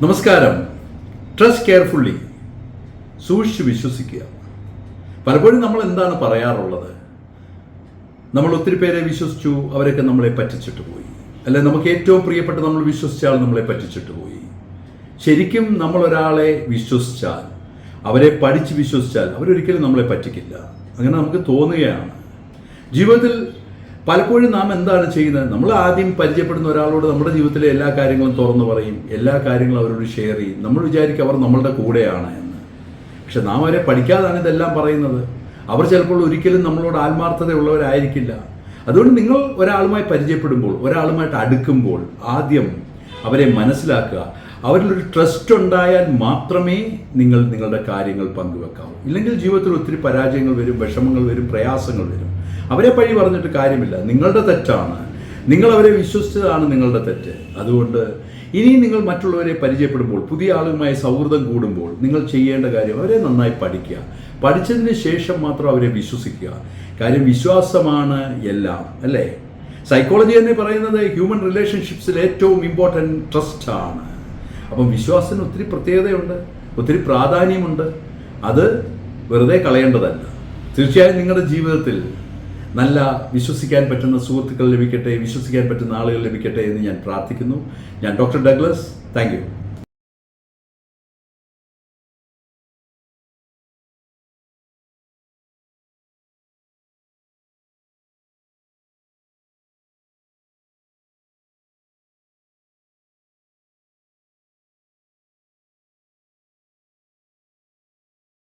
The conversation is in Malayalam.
നമസ്കാരം. ട്രസ്റ്റ് കെയർഫുള്ളി, സൂക്ഷിച്ച് വിശ്വസിക്കുക. പലപ്പോഴും നമ്മൾ എന്താണ് പറയാറുള്ളത്? നമ്മൾ ഒത്തിരി പേരെ വിശ്വസിച്ചു, അവരൊക്കെ നമ്മളെ പറ്റിച്ചിട്ട് പോയി. അല്ലെ, നമുക്ക് ഏറ്റവും പ്രിയപ്പെട്ട നമ്മൾ വിശ്വസിച്ച ആൾ നമ്മളെ പറ്റിച്ചിട്ട് പോയി. ശരിക്കും നമ്മൾ ഒരാളെ വിശ്വസിച്ചാൽ, അവരെ പഠിച്ച് വിശ്വസിച്ചാൽ, അവരൊരിക്കലും നമ്മളെ പറ്റിക്കില്ല. അങ്ങനെ നമുക്ക് തോന്നുകയാണ്. ജീവിതത്തിൽ പലപ്പോഴും നാം എന്താണ് ചെയ്യുന്നത്? നമ്മൾ ആദ്യം പരിചയപ്പെടുന്ന ഒരാളോട് നമ്മുടെ ജീവിതത്തിലെ എല്ലാ കാര്യങ്ങളും തുറന്നു പറയും, എല്ലാ കാര്യങ്ങളും അവരോട് ഷെയർ ചെയ്യും. നമ്മൾ വിചാരിക്കും അവർ നമ്മളുടെ കൂടെയാണ് എന്ന്. പക്ഷെ നാം അവരെ പഠിക്കാതാണ് ഇതെല്ലാം പറയുന്നത്. അവർ ചിലപ്പോൾ ഒരിക്കലും നമ്മളോട് ആത്മാർത്ഥതയുള്ളവരായിരിക്കില്ല. അതുകൊണ്ട് നിങ്ങൾ ഒരാളുമായി പരിചയപ്പെടുമ്പോൾ, ഒരാളുമായിട്ട് അടുക്കുമ്പോൾ ആദ്യം അവരെ മനസ്സിലാക്കുക. അവരിലൊരു ട്രസ്റ്റ് ഉണ്ടായാൽ മാത്രമേ നിങ്ങൾ നിങ്ങളുടെ കാര്യങ്ങൾ പങ്കുവെക്കാവൂ. ഇല്ലെങ്കിൽ ജീവിതത്തിൽ ഒത്തിരി പരാജയങ്ങൾ വരും, വിഷമങ്ങൾ വരും, പ്രയാസങ്ങൾ വരും. അവരെ പഴി പറഞ്ഞിട്ട് കാര്യമില്ല. നിങ്ങളുടെ തെറ്റാണ്. നിങ്ങൾ അവരെ വിശ്വസിച്ചതാണ് നിങ്ങളുടെ തെറ്റ്. അതുകൊണ്ട് ഇനി നിങ്ങൾ മറ്റുള്ളവരെ പരിചയപ്പെടുമ്പോൾ, പുതിയ ആളുകളുമായി സൗഹൃദം കൂടുമ്പോൾ നിങ്ങൾ ചെയ്യേണ്ട കാര്യം അവരെ നന്നായി പഠിക്കുക. പഠിച്ചതിന് ശേഷം മാത്രം അവരെ വിശ്വസിക്കുക. കാര്യം വിശ്വാസമാണ് എല്ലാം, അല്ലേ? സൈക്കോളജി തന്നെ പറയുന്നത് ഹ്യൂമൻ റിലേഷൻഷിപ്സിൽ ഏറ്റവും ഇമ്പോർട്ടൻറ്റ് ട്രസ്റ്റ് ആണ്. അപ്പം വിശ്വാസത്തിന് ഒത്തിരി പ്രത്യേകതയുണ്ട്, ഒത്തിരി പ്രാധാന്യമുണ്ട്. അത് വെറുതെ കളയേണ്ടതല്ല. തീർച്ചയായും നിങ്ങളുടെ ജീവിതത്തിൽ നല്ല വിശ്വസിക്കാൻ പറ്റുന്ന സുഹൃത്തുക്കൾ ലഭിക്കട്ടെ, വിശ്വസിക്കാൻ പറ്റുന്ന ആളുകൾ ലഭിക്കട്ടെ എന്ന് ഞാൻ പ്രാർത്ഥിക്കുന്നു. ഞാൻ ഡോക്ടർ ഡഗ്ലസ്. Thank you.